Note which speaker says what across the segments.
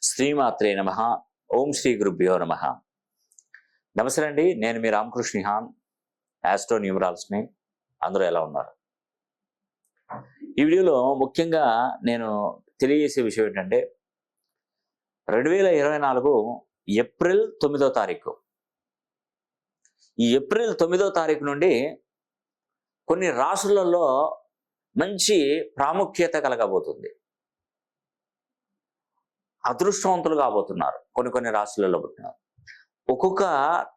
Speaker 1: శ్రీమాత్రే నమః. ఓం శ్రీ గురుభ్యో నమః. నమస్తే అండి, నేను మీ రామకృష్ణ హాన్, ఆస్ట్రో న్యూమరాల్స్ని. అందరూ ఎలా ఉన్నారు? ఈ వీడియోలో ముఖ్యంగా నేను తెలియజేసే విషయం ఏంటంటే 2024 ఏప్రిల్ 9వ తారీఖు. ఈ ఏప్రిల్ 9వ తారీఖు నుండి కొన్ని రాశులలో మంచి ప్రాముఖ్యత కలగబోతుంది. అదృష్టవంతులు కాబోతున్నారు కొన్ని రాశులలో పుట్టినారు. ఒక్కొక్క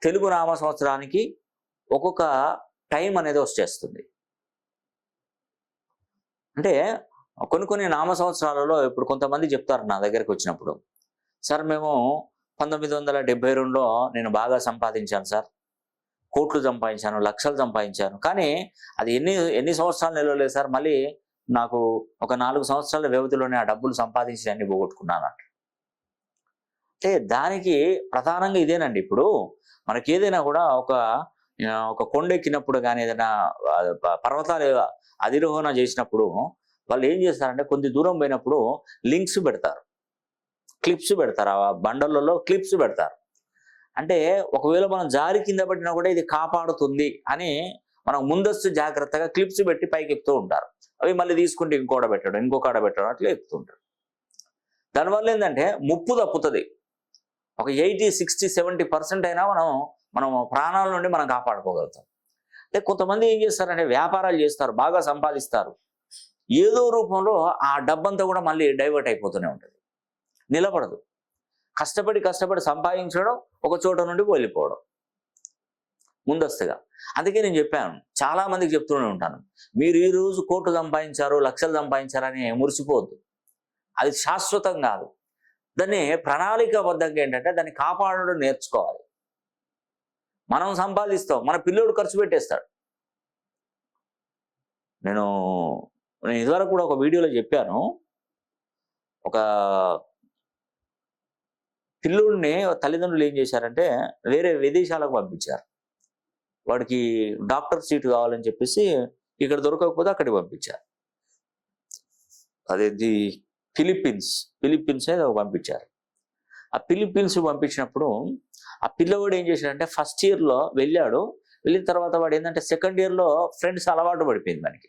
Speaker 1: తెలుగు నామ సంవత్సరానికి ఒక్కొక్క టైం అనేది వచ్చేస్తుంది. అంటే కొన్ని నామ సంవత్సరాలలో ఇప్పుడు కొంతమంది చెప్తారు నా దగ్గరికి వచ్చినప్పుడు, సార్ మేము 1972లో నేను బాగా సంపాదించాను సార్, కోట్లు సంపాదించాను, లక్షలు సంపాదించాను, కానీ అది ఎన్ని సంవత్సరాలు నిలవలేదు సార్, మళ్ళీ నాకు ఒక 4 సంవత్సరాల వ్యవధిలోనే ఆ డబ్బులు సంపాదించి అన్ని పోగొట్టుకున్నాను. అంటే దానికి ప్రధానంగా ఇదేనండి. ఇప్పుడు మనకి ఏదైనా కూడా ఒక కొండెక్కినప్పుడు కానీ ఏదైనా పర్వతాలు అధిరోహణ చేసినప్పుడు వాళ్ళు ఏం చేస్తారంటే కొద్ది దూరం పోయినప్పుడు లింక్స్ పెడతారు, క్లిప్స్ పెడతారు, ఆ బండలలో క్లిప్స్ పెడతారు. అంటే ఒకవేళ మనం జారి కింద పడినా కూడా ఇది కాపాడుతుంది అని మనం ముందస్తు జాగ్రత్తగా క్లిప్స్ పెట్టి పైకి ఎక్కుతూ ఉంటారు. అవి మళ్ళీ తీసుకుంటే ఇంకోడ పెట్టడం అట్లా ఎక్కుతుంటారు. దానివల్ల ఏంటంటే ముప్పు తప్పుతుంది. ఒక 80, 60, 70% అయినా మనం ప్రాణాల నుండి మనం కాపాడుకోగలుగుతాం. అంటే కొంతమంది ఏం చేస్తారంటే వ్యాపారాలు చేస్తారు, బాగా సంపాదిస్తారు, ఏదో రూపంలో ఆ డబ్బంతా కూడా మళ్ళీ డైవర్ట్ అయిపోతూనే ఉంటుంది, నిలబడదు. కష్టపడి సంపాదించడం, ఒక చోట నుండి వెళ్ళిపోవడం ముందస్తుగా. అందుకే నేను చెప్పాను, చాలా మందికి చెప్తూనే ఉంటాను, మీరు ఈ రోజు కోట్లు సంపాదించారు, లక్షలు సంపాదించారని మురిసిపోవద్దు. అది శాశ్వతం కాదు. దాన్ని ప్రణాళికాబద్ధంగా ఏంటంటే దాన్ని కాపాడడం నేర్చుకోవాలి. మనం సంపాదిస్తాం, మన పిల్లోడు ఖర్చు పెట్టేస్తాడు. నేను ఇదివరకు కూడా ఒక వీడియోలో చెప్పాను, ఒక పిల్లోడిని తల్లిదండ్రులు ఏం చేశారంటే వేరే విదేశాలకు పంపించారు. వాడికి డాక్టర్ సీటు కావాలని చెప్పేసి ఇక్కడ దొరకకపోతే అక్కడికి పంపించారు. అదేంటి ఫిలిప్పీన్స్ ఏదో పంపించారు. ఆ ఫిలిప్పీన్స్ పంపించినప్పుడు ఆ పిల్లవాడు ఏం చేశాడంటే ఫస్ట్ ఇయర్లో వెళ్ళాడు. వెళ్ళిన తర్వాత వాడు ఏంటంటే సెకండ్ ఇయర్లో ఫ్రెండ్స్ అలవాటు పడిపోయింది మనకి.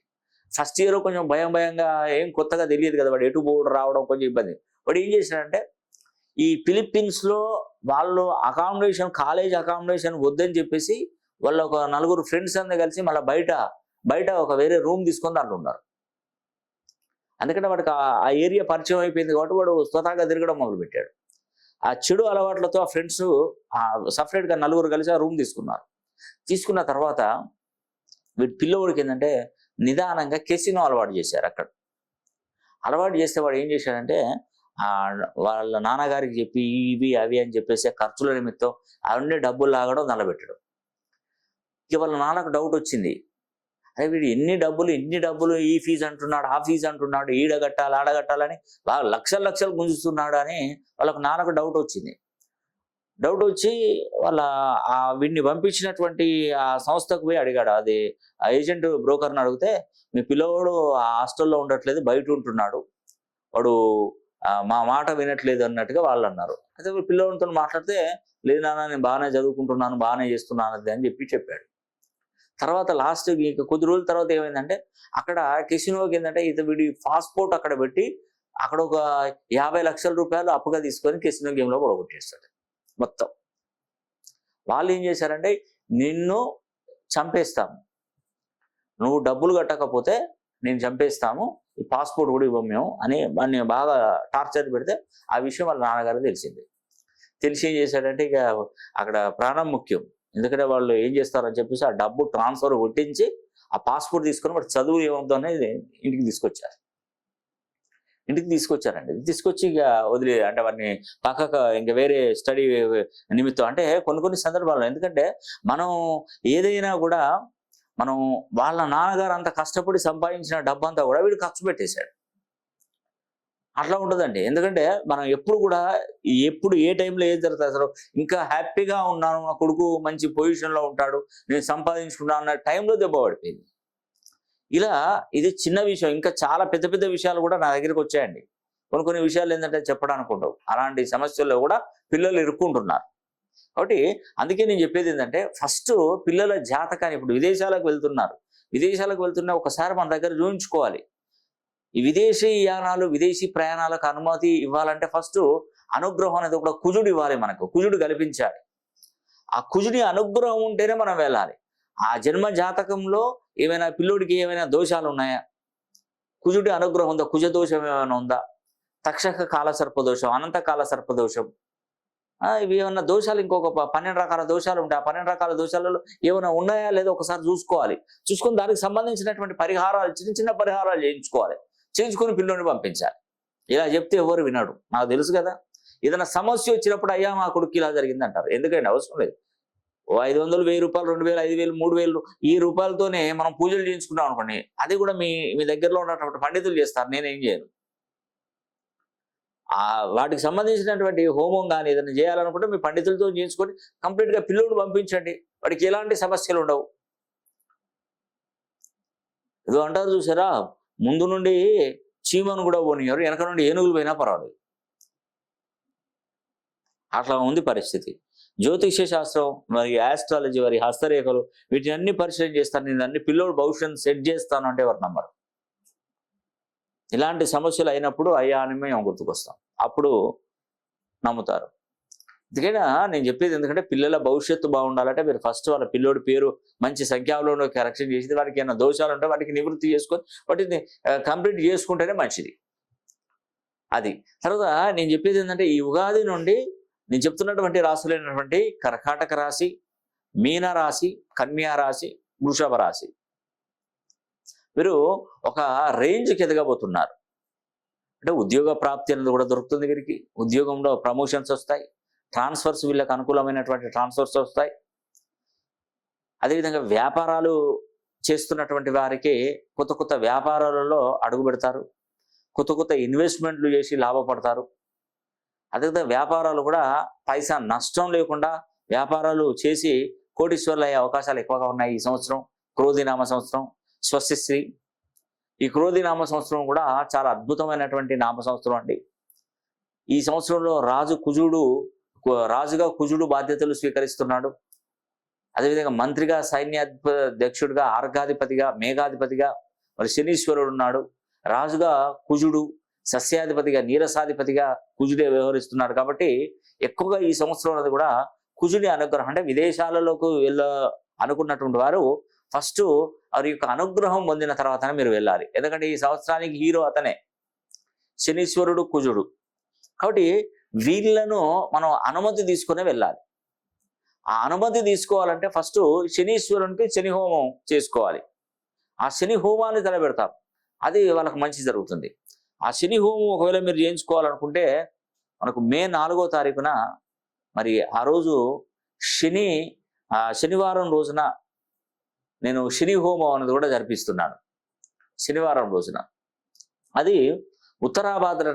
Speaker 1: ఫస్ట్ ఇయర్ కొంచెం భయంగా ఏం కొత్తగా తెలియదు కదా, వాడు ఎటు పోవడం రావడం కొంచెం ఇబ్బంది. వాడు ఏం చేశాడంటే ఈ ఫిలిప్పీన్స్లో వాళ్ళు కాలేజ్ అకామిడేషన్ వద్దని చెప్పేసి వాళ్ళు ఒక 4 ఫ్రెండ్స్ అందరూ కలిసి మళ్ళీ బయట ఒక వేరే రూమ్ తీసుకొని దాంట్లో ఉన్నారు. అందుకంటే వాడికి ఆ ఏరియా పరిచయం అయిపోయింది కాబట్టి వాడు స్వతహాగా తిరగడం మొదలుపెట్టాడు. ఆ చెడు అలవాట్లతో ఆ ఫ్రెండ్స్ సపరేట్గా 4 కలిసి ఆ రూమ్ తీసుకున్నారు. తీసుకున్న తర్వాత వీడి పిల్లవాడికి ఏంటంటే నిదానంగా కెసినో అలవాటు చేశారు. అక్కడ అలవాటు చేస్తే వాడు ఏం చేశాడంటే వాళ్ళ నాన్నగారికి చెప్పి ఇవి అవి అని చెప్పేసి ఖర్చుల నిమిత్తం అవన్నీ డబ్బులు లాగడం నిలబెట్టడం. ఇక వాళ్ళ నాన్నకు డౌట్ వచ్చింది, అదే వీడు ఇన్ని డబ్బులు ఈ ఫీజు అంటున్నాడు, ఆ ఫీజు అంటున్నాడు, ఈడగట్టాలి ఆడగట్టాలని బాగా లక్షలు గుంజుతున్నాడు అని వాళ్ళకు నాన్నకు డౌట్ వచ్చింది. డౌట్ వచ్చి వీడిని పంపించినటువంటి ఆ సంస్థకు పోయి అడిగాడు. అది ఆ ఏజెంట్ బ్రోకర్ని అడిగితే, మీ పిల్లవాడు ఆ హాస్టల్లో ఉండట్లేదు, బయట ఉంటున్నాడు, వాడు మా మాట వినట్లేదు అన్నట్టుగా వాళ్ళు అన్నారు. అయితే పిల్లవాడితో మాట్లాడితే, లేదు నాన్న నేను బాగానే చదువుకుంటున్నాను, బాగానే చేస్తున్నాను అని చెప్పాడు. తర్వాత లాస్ట్ కొద్ది రోజుల తర్వాత ఏమైందంటే అక్కడ కెసినోకి ఏంటంటే వీడి పాస్పోర్ట్ అక్కడ పెట్టి అక్కడ ఒక 50 లక్షల రూపాయలు అప్పుగా తీసుకొని కెసినో గేమ్లో పొడగొట్టేస్తాడు మొత్తం. వాళ్ళు ఏం చేశారంటే నిన్ను చంపేస్తాము, నువ్వు డబ్బులు కట్టకపోతే నేను చంపేస్తాము, ఈ పాస్పోర్ట్ కూడా ఇవ్వం మేము అని వాడిని బాగా టార్చర్ పెడితే ఆ విషయం వాళ్ళ నాన్నగారు తెలిసి ఏం చేశాడంటే ఇక అక్కడ ప్రాణం ముఖ్యం. ఎందుకంటే వాళ్ళు ఏం చేస్తారని చెప్పేసి ఆ డబ్బు ట్రాన్స్ఫర్ కొట్టించి ఆ పాస్పోర్ట్ తీసుకొని వాడు చదువు ఏమవుతుందో ఇంటికి తీసుకొచ్చారండి. తీసుకొచ్చి ఇక వదిలే అంటే వాడిని పక్కకు ఇంకా వేరే స్టడీ నిమిత్తం. అంటే కొన్ని సందర్భాల్లో ఎందుకంటే మనం ఏదైనా కూడా వాళ్ళ నాన్నగారు అంత కష్టపడి సంపాదించిన డబ్బంతా కూడా వీడు ఖర్చు పెట్టేశాడు. అట్లా ఉంటుందండి. ఎందుకంటే మనం ఎప్పుడు కూడా ఏ టైంలో ఏది జరుగుతుంది, అసలు ఇంకా హ్యాపీగా ఉన్నాను, నా కొడుకు మంచి పొజిషన్లో ఉంటాడు, నేను సంపాదించుకున్నాను అన్న టైంలో దెబ్బ పడిపోయింది. ఇలా ఇది చిన్న విషయం, ఇంకా చాలా పెద్ద విషయాలు కూడా నా దగ్గరికి వచ్చాయండి. కొన్ని విషయాలు ఏంటంటే చెప్పడానికి ఉండవు. అలాంటి సమస్యల్లో కూడా పిల్లలు ఇరుక్కుంటున్నారు. కాబట్టి అందుకే నేను చెప్పేది ఏంటంటే ఫస్ట్ పిల్లల జాతకాన్ని, ఇప్పుడు విదేశాలకు వెళ్తున్నా ఒకసారి మన దగ్గర చూపించుకోవాలి. ఈ విదేశీ యానాలు, విదేశీ ప్రయాణాలకు అనుమతి ఇవ్వాలంటే ఫస్ట్ అనుగ్రహం అనేది కూడా కుజుడు ఇవ్వాలి, మనకు కుజుడు కల్పించాలి. ఆ కుజుడి అనుగ్రహం ఉంటేనే మనం వెళ్ళాలి. ఆ జన్మ జాతకంలో ఏమైనా పిల్లోడికి ఏమైనా దోషాలు ఉన్నాయా, కుజుడి అనుగ్రహం ఉందా, కుజ దోషం ఏమైనా ఉందా, తక్షక కాల సర్పదోషం, అనంత కాల సర్పదోషం, ఇవి ఏమన్నా దోషాలు, ఇంకొక 12 రకాల దోషాలు ఉంటాయి. ఆ 12 రకాల దోషాలలో ఏమైనా ఉన్నాయా లేదో ఒకసారి చూసుకోవాలి. చూసుకొని దానికి సంబంధించినటువంటి పరిహారాలు, చిన్న చిన్న పరిహారాలు చేయించుకొని పిల్లోని పంపించాలి. ఇలా చెప్తే ఎవరు వినడు, నాకు తెలుసు కదా. ఏదైనా సమస్య వచ్చినప్పుడు అయ్యా మా కొడుకు ఇలా జరిగింది అంటారు. ఎందుకంటే అవసరం లేదు. 500, 1000 రూపాయలు, 2000, 5000, 3000 ఈ రూపాయలతోనే మనం పూజలు చేయించుకున్నాం అనుకోండి, అది కూడా మీ దగ్గరలో ఉన్నటువంటి పండితులు చేస్తారు, నేనేం చేయను. వాటికి సంబంధించినటువంటి హోమం కానీ ఏదైనా చేయాలనుకుంటే మీ పండితులతో చేయించుకొని కంప్లీట్గా పిల్లోడు పంపించండి, వాడికి ఎలాంటి సమస్యలు ఉండవు. ఏదో అంటారు చూసారా, ముందు నుండి చీమను కూడా పోనియారు, వెనక నుండి ఏనుగులు పోయినా పర్వాలేదు. అట్లా ఉంది పరిస్థితి. జ్యోతిష్య శాస్త్రం, మరి ఆస్ట్రాలజీ, వారి హస్తరేఖలు, వీటిని అన్ని పరిశీలన చేస్తాను, నేను అన్ని పిల్లోడు భవిష్యత్తు సెట్ చేస్తాను అంటే ఎవరు నమ్మరు. ఇలాంటి సమస్యలు అయినప్పుడు అయ్యా అని మేము గుర్తుకొస్తాం, అప్పుడు నమ్ముతారు. ఎందుకైనా నేను చెప్పేది, ఎందుకంటే పిల్లల భవిష్యత్తు బాగుండాలంటే మీరు ఫస్ట్ వాళ్ళ పిల్లోడి పేరు మంచి సంఖ్యాలో కరెక్షన్ చేసి, వాడికి ఏమైనా దోషాలు ఉంటే వాటికి నివృత్తి చేసుకొని వాటిని కంప్లీట్ చేసుకుంటేనే మంచిది. అది తర్వాత నేను చెప్పేది ఏంటంటే, ఈ ఉగాది నుండి నేను చెప్తున్నటువంటి రాశులైనటువంటి కర్కాటక రాశి, మీన రాశి, కన్యా రాశి, వృషభ రాశి, వీరు ఒక రేంజ్కి ఎదగబోతున్నారు. అంటే ఉద్యోగ ప్రాప్తి అనేది కూడా దొరుకుతుంది వీరికి. ఉద్యోగంలో ప్రమోషన్స్ వస్తాయి, ట్రాన్స్ఫర్స్, వీళ్ళకి అనుకూలమైనటువంటి ట్రాన్స్ఫర్స్ వస్తాయి. అదేవిధంగా వ్యాపారాలు చేస్తున్నటువంటి వారికి కొత్త కొత్త వ్యాపారాలలో అడుగు పెడతారు, కొత్త కొత్త ఇన్వెస్ట్మెంట్లు చేసి లాభపడతారు. అదేవిధంగా వ్యాపారాలు కూడా పైసా నష్టం లేకుండా వ్యాపారాలు చేసి కోటీశ్వర్లు అయ్యే అవకాశాలు ఎక్కువగా ఉన్నాయి ఈ సంవత్సరం. క్రోధినామ సంవత్సరం, స్వస్తిశ్రీ. ఈ క్రోధినామ సంవత్సరం కూడా చాలా అద్భుతమైనటువంటి నామ సంవత్సరం అండి. ఈ సంవత్సరంలో రాజుగా కుజుడు బాధ్యతలు స్వీకరిస్తున్నాడు. అదేవిధంగా మంత్రిగా, సైన్యాధ్యక్షుడిగా, ఆర్గాధిపతిగా, మేఘాధిపతిగా మరి శనీశ్వరుడు ఉన్నాడు. రాజుగా కుజుడు, సస్యాధిపతిగా, నీరసాధిపతిగా కుజుడే వ్యవహరిస్తున్నాడు. కాబట్టి ఎక్కువగా ఈ సంవత్సరం అనేది కూడా కుజుడి అనుగ్రహం, అంటే విదేశాలలోకి అనుకున్నటువంటి వారు ఫస్ట్ వారి యొక్క అనుగ్రహం పొందిన తర్వాతనే మీరు వెళ్ళాలి. ఎందుకంటే ఈ సంవత్సరానికి హీరో అతనే, శనీశ్వరుడు, కుజుడు. కాబట్టి వీళ్ళను మనం అనుమతి తీసుకునే వెళ్ళాలి. ఆ అనుమతి తీసుకోవాలంటే ఫస్ట్ శనీశ్వరునికి శని హోమం చేసుకోవాలి. ఆ శని హోమాన్ని తలపెడతారు, అది వాళ్ళకు మంచి జరుగుతుంది. ఆ శని హోమం ఒకవేళ మీరు చేయించుకోవాలనుకుంటే మనకు మే 4వ తారీఖున మరి ఆ రోజు శనివారం రోజున నేను శని హోమం అనేది కూడా జరిపిస్తున్నాను. శనివారం రోజున అది ఉత్తరాభాద్ర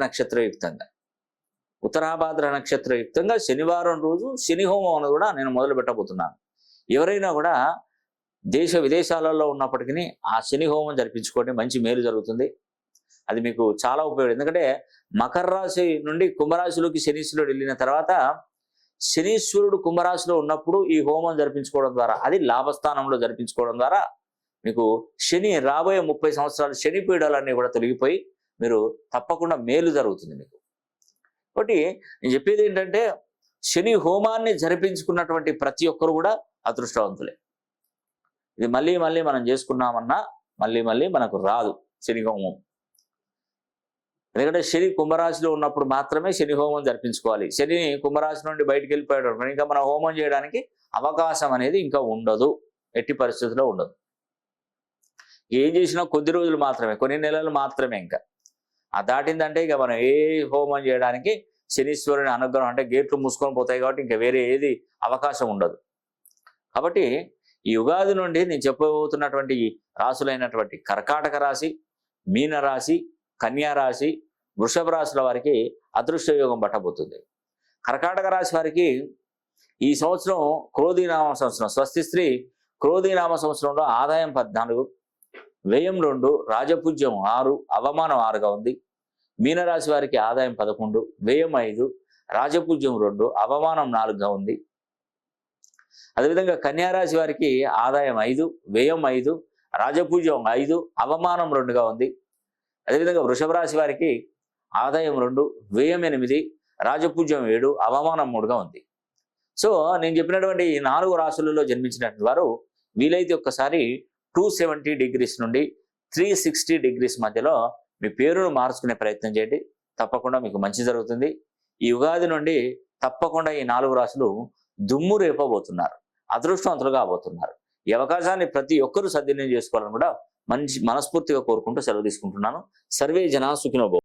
Speaker 1: నక్షత్రయుక్తంగా శనివారం రోజు శని హోమం అనేది కూడా నేను మొదలు పెట్టబోతున్నాను. ఎవరైనా కూడా దేశ విదేశాలలో ఉన్నప్పటికీ ఆ శని హోమం జరిపించుకోండి, మంచి మేలు జరుగుతుంది. అది మీకు చాలా ఉపయోగం. ఎందుకంటే మకర రాశి నుండి కుంభరాశిలోకి శనీశ్వరుడు వెళ్ళిన తర్వాత శనీశ్వరుడు కుంభరాశిలో ఉన్నప్పుడు ఈ హోమం జరిపించుకోవడం ద్వారా, అది లాభస్థానంలో జరిపించుకోవడం ద్వారా మీకు శని రాబోయే 30 సంవత్సరాలు శని పీడలన్నీ కూడా తొలగిపోయి మీరు తప్పకుండా మేలు జరుగుతుంది మీకు. కాబట్టి నేను చెప్పేది ఏంటంటే, శని హోమాన్ని జరిపించుకున్నటువంటి ప్రతి ఒక్కరు కూడా అదృష్టవంతులే. ఇది మళ్ళీ మనం చేసుకున్నామన్నా మళ్ళీ మనకు రాదు శని హోమం. ఎందుకంటే శని కుంభరాశిలో ఉన్నప్పుడు మాత్రమే శని హోమం జరిపించుకోవాలి. శని కుంభరాశి నుండి బయటికి వెళ్ళిపోయాడు, ఇంకా మనం హోమం చేయడానికి అవకాశం అనేది ఇంకా ఉండదు, ఎట్టి పరిస్థితుల్లో ఉండదు. ఏం చేసినా కొద్ది రోజులు మాత్రమే, కొన్ని నెలలు మాత్రమే. ఇంకా ఆ దాటిందంటే ఇక మనం ఏ హోమం చేయడానికి శనీశ్వరుని అనుగ్రహం, అంటే గేట్లు మూసుకొని పోతాయి కాబట్టి ఇంకా వేరే ఏది అవకాశం ఉండదు. కాబట్టి ఈ ఉగాది నుండి నేను చెప్పబోతున్నటువంటి రాశులైనటువంటి కర్కాటక రాశి, మీన రాశి, కన్యా రాశి, వృషభ రాశుల వారికి అదృష్ట యోగం పట్టబోతుంది. కర్కాటక రాశి వారికి ఈ సంవత్సరం క్రోధినామ సంవత్సరం, స్వస్తిశ్రీ క్రోధినామ సంవత్సరంలో ఆదాయం 14, వ్యయం 2, రాజపూజ్యం 6, అవమానం 6గా ఉంది. మీనరాశి వారికి ఆదాయం 11, వ్యయం 5, రాజపూజ్యం 2, అవమానం 4గా ఉంది. అదేవిధంగా కన్యారాశి వారికి ఆదాయం 5, వ్యయం 5, రాజపూజ్యం 5, అవమానం 2గా ఉంది. అదేవిధంగా వృషభ రాశి వారికి ఆదాయం 2, వ్యయం 8, రాజపూజ్యం 7, అవమానం 3గా ఉంది. సో నేను చెప్పినటువంటి ఈ 4 రాశులలో జన్మించినటువంటి వారు వీలైతే ఒక్కసారి 270 degrees నుండి 360 degrees మధ్యలో మీ పేరును మార్చుకునే ప్రయత్నం చేయండి. తప్పకుండా మీకు మంచి జరుగుతుంది. ఈ ఉగాది నుండి తప్పకుండా ఈ 4 రాశులు దుమ్ము రేపబోతున్నారు, అదృష్టవంతులుగా అవబోతున్నారు. ఈ అవకాశాన్ని ప్రతి ఒక్కరూ సద్వినియోగం చేసుకోవాలని కూడా మనస్ఫూర్తిగా కోరుకుంటూ సెలవు తీసుకుంటున్నాను. సర్వే జనా సుఖినో భవంతు.